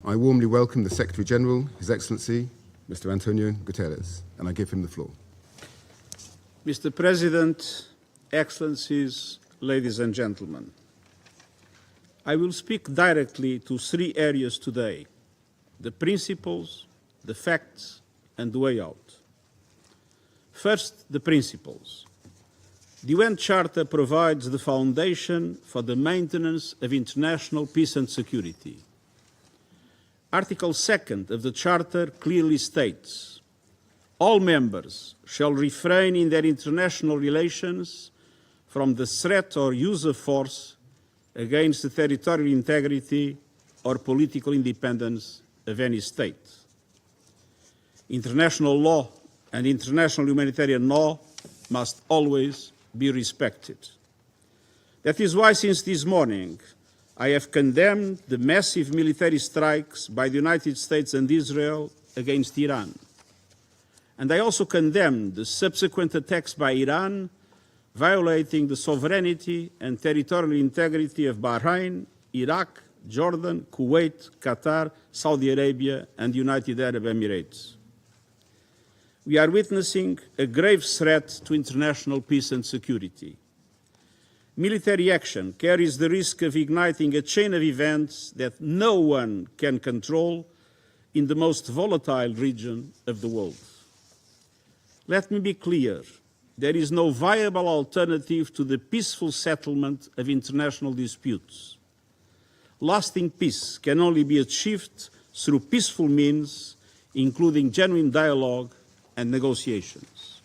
I warmly welcome the Secretary-General, His Excellency, Mr. Antonio Guterres, and I give him the floor. Mr. President, Excellencies, ladies and gentlemen, I will speak directly to three areas today: the principles, the facts, and the way out. First, the principles. The UN Charter provides the foundation for the maintenance of international peace and security. Article 2 of the Charter clearly states, all members shall refrain in their international relations from the threat or use of force against the territorial integrity or political independence of any state. International law and international humanitarian law must always be respected. That is why, since this morning, I have condemned the massive military strikes by the United States and Israel against Iran. And I also condemned the subsequent attacks by Iran, violating the sovereignty and territorial integrity of Bahrain, Iraq, Jordan, Kuwait, Qatar, Saudi Arabia, and the United Arab Emirates. We are witnessing a grave threat to international peace and security. Military action carries the risk of igniting a chain of events that no one can control in the most volatile region of the world. Let me be clear, there is no viable alternative to the peaceful settlement of international disputes. Lasting peace can only be achieved through peaceful means, including genuine dialogue and negotiations.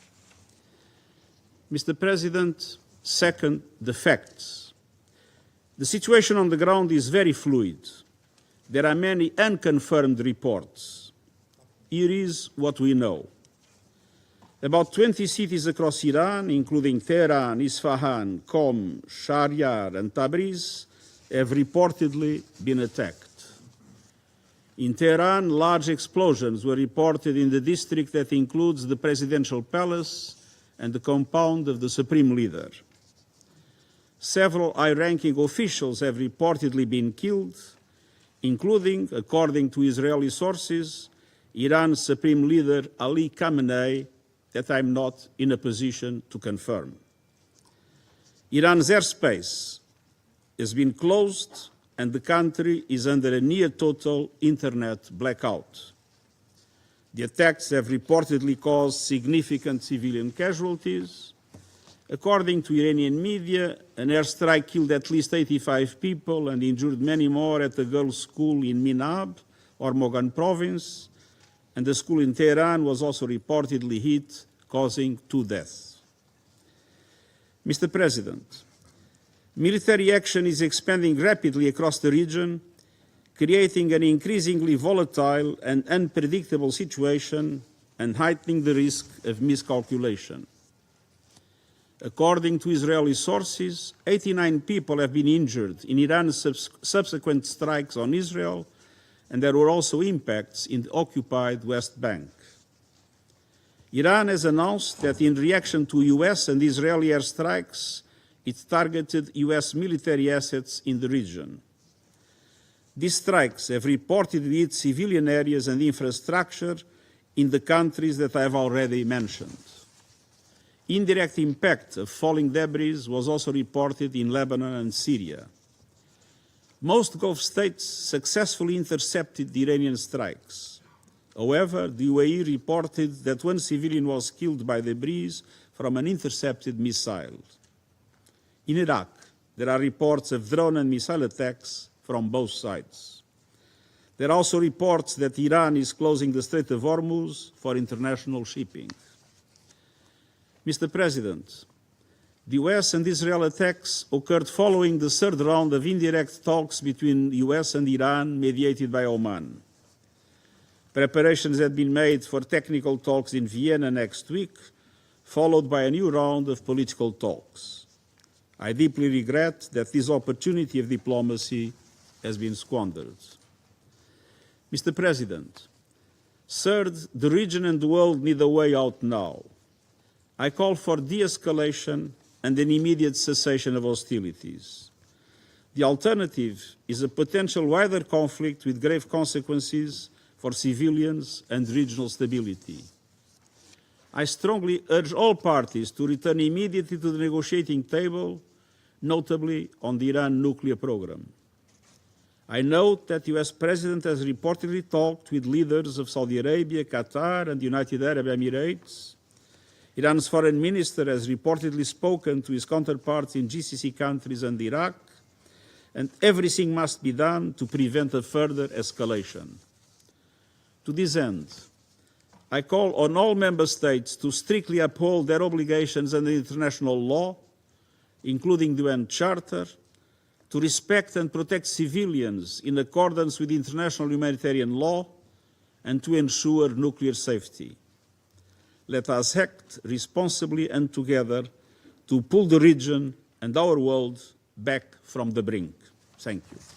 Mr. President, second, the facts. The situation on the ground is very fluid. There are many unconfirmed reports. Here is what we know. About 20 cities across Iran, including Tehran, Isfahan, Qom, Shahryar, and Tabriz, have reportedly been attacked. In Tehran, large explosions were reported in the district that includes the presidential palace and the compound of the supreme leader. Several high-ranking officials have reportedly been killed, including, according to Israeli sources, Iran's supreme leader Ali Khamenei, that I'm not in a position to confirm. Iran's airspace has been closed and the country is under a near-total internet blackout. The attacks have reportedly caused significant civilian casualties. According to Iranian media, an airstrike killed at least 85 people and injured many more at a girls' school in Minab, Hormozgan province, and the school in Tehran was also reportedly hit, causing 2 deaths. Mr. President, military action is expanding rapidly across the region, creating an increasingly volatile and unpredictable situation and heightening the risk of miscalculation. According to Israeli sources, 89 people have been injured in Iran's subsequent strikes on Israel, and there were also impacts in the occupied West Bank. Iran has announced that in reaction to US and Israeli airstrikes, it targeted US military assets in the region. These strikes have reportedly hit civilian areas and infrastructure in the countries that I have already mentioned. Indirect impact of falling debris was also reported in Lebanon and Syria. Most Gulf states successfully intercepted the Iranian strikes. However, the UAE reported that 1 civilian was killed by debris from an intercepted missile. In Iraq, there are reports of drone and missile attacks from both sides. There are also reports that Iran is closing the Strait of Hormuz for international shipping. Mr. President, the US and Israel attacks occurred following the 3rd round of indirect talks between the US and Iran mediated by Oman. Preparations had been made for technical talks in Vienna next week, followed by a new round of political talks. I deeply regret that this opportunity of diplomacy has been squandered. Mr. President, third, the region and the world need a way out now. I call for de-escalation and an immediate cessation of hostilities. The alternative is a potential wider conflict with grave consequences for civilians and regional stability. I strongly urge all parties to return immediately to the negotiating table, notably on the Iran nuclear program. I note that the US President has reportedly talked with leaders of Saudi Arabia, Qatar, and the United Arab Emirates. Iran's foreign minister has reportedly spoken to his counterparts in GCC countries and Iraq, and everything must be done to prevent a further escalation. To this end, I call on all member states to strictly uphold their obligations under international law, including the UN Charter, to respect and protect civilians in accordance with international humanitarian law, and to ensure nuclear safety. Let us act responsibly and together to pull the region and our world back from the brink. Thank you.